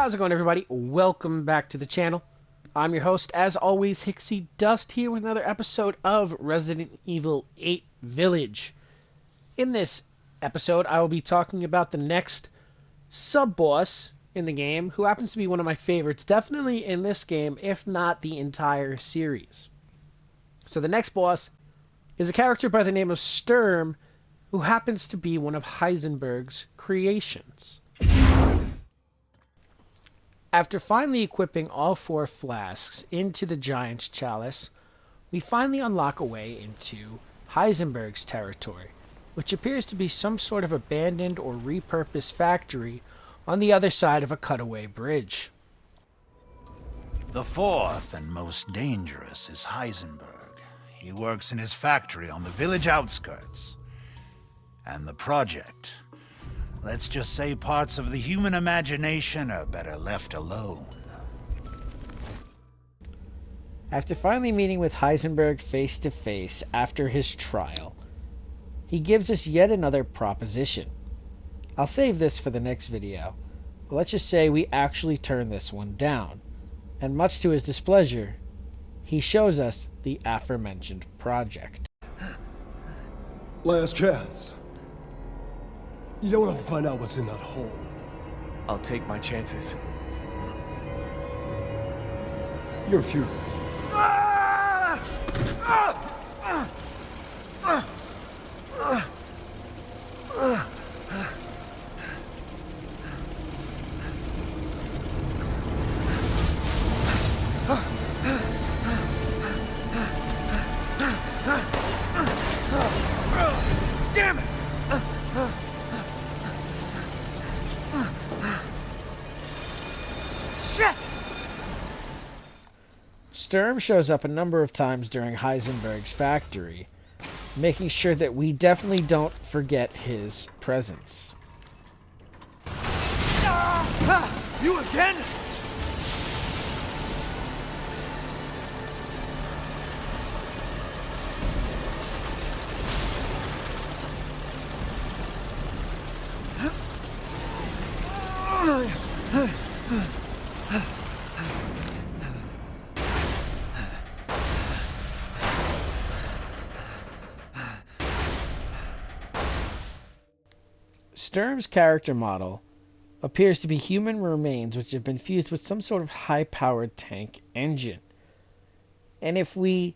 How's it going, everybody? Welcome back to the channel. I'm your host, as always, Hicksydust, here with another episode of Resident Evil 8 Village. In this episode, I will be talking about the next sub-boss in the game, who happens to be one of my favorites, definitely in this game, if not the entire series. So the next boss is a character by the name of Sturm, who happens to be one of Heisenberg's creations. After finally equipping all 4 flasks into the Giant's Chalice, we finally unlock a way into Heisenberg's territory, which appears to be some sort of abandoned or repurposed factory on the other side of a cutaway bridge. The fourth and most dangerous is Heisenberg. He works in his factory on the village outskirts. And the project, let's just say parts of the human imagination are better left alone. After finally meeting with Heisenberg face to face after his trial, he gives us yet another proposition. I'll save this for the next video, but let's just say we actually turn this one down, and much to his displeasure, he shows us the aforementioned project. Last chance. You don't want to find out what's in that hole. I'll take my chances. You're fury. Damn it! Shit! Sturm shows up a number of times during Heisenberg's factory, making sure that we definitely don't forget his presence. You again? Sturm's character model appears to be human remains which have been fused with some sort of high-powered tank engine. And if we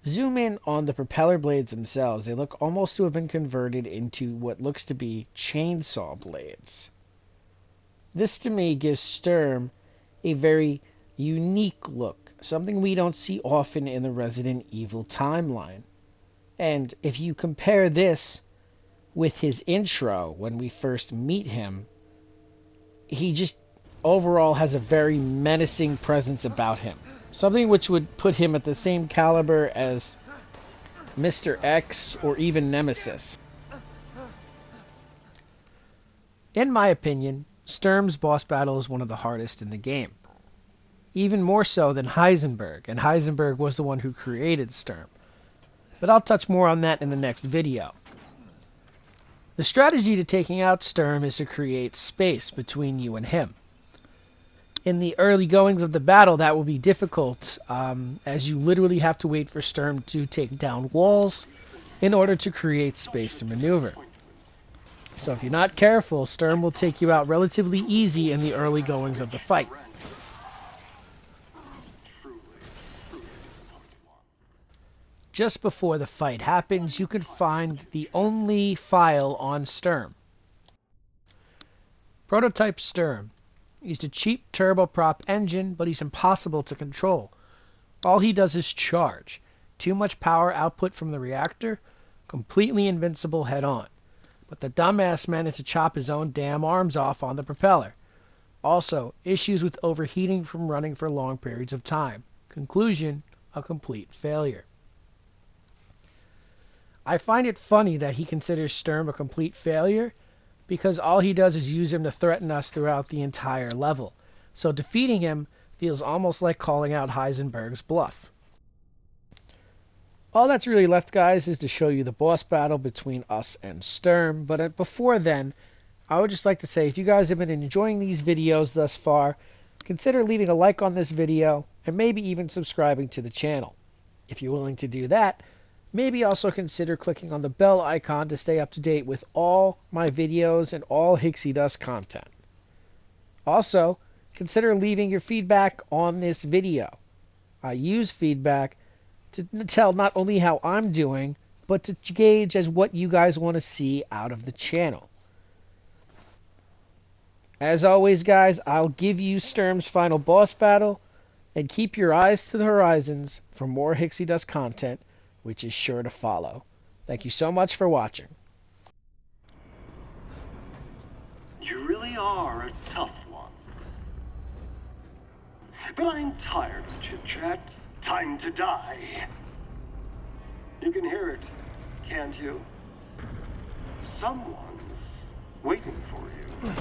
zoom in on the propeller blades themselves, they look almost to have been converted into what looks to be chainsaw blades. This to me gives Sturm a very unique look, something we don't see often in the Resident Evil timeline. And if you compare this with his intro when we first meet him, he just overall has a very menacing presence about him. Something which would put him at the same caliber as Mr. X or even Nemesis. In my opinion, Sturm's boss battle is one of the hardest in the game. Even more so than Heisenberg, and Heisenberg was the one who created Sturm. But I'll touch more on that in the next video. The strategy to taking out Sturm is to create space between you and him. In the early goings of the battle, that will be difficult, as you literally have to wait for Sturm to take down walls in order to create space to maneuver. So if you're not careful, Sturm will take you out relatively easy in the early goings of the fight. Just before the fight happens, you can find the only file on Sturm. Prototype Sturm used a cheap turboprop engine, but he's impossible to control. All he does is charge. Too much power output from the reactor, completely invincible head-on. But the dumbass managed to chop his own damn arms off on the propeller. Also, issues with overheating from running for long periods of time. Conclusion, a complete failure. I find it funny that he considers Sturm a complete failure, because all he does is use him to threaten us throughout the entire level. So defeating him feels almost like calling out Heisenberg's bluff. All that's really left, guys, is to show you the boss battle between us and Sturm. But before then, I would just like to say, if you guys have been enjoying these videos thus far, consider leaving a like on this video and maybe even subscribing to the channel. If you're willing to do that, maybe also consider clicking on the bell icon to stay up to date with all my videos and all Hicksydust content. Also, consider leaving your feedback on this video. I use feedback to tell not only how I'm doing, but to gauge as what you guys want to see out of the channel. As always, guys, I'll give you Sturm's final boss battle, and keep your eyes to the horizons for more Hicksydust content, which is sure to follow. Thank you so much for watching. You really are a tough one. But I'm tired of chit-chat. Time to die. You can hear it, can't you? Someone's waiting for you.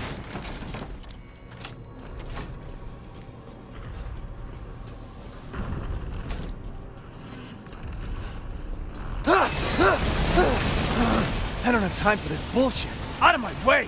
I don't have time for this bullshit. Out of my way!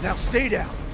Now stay down.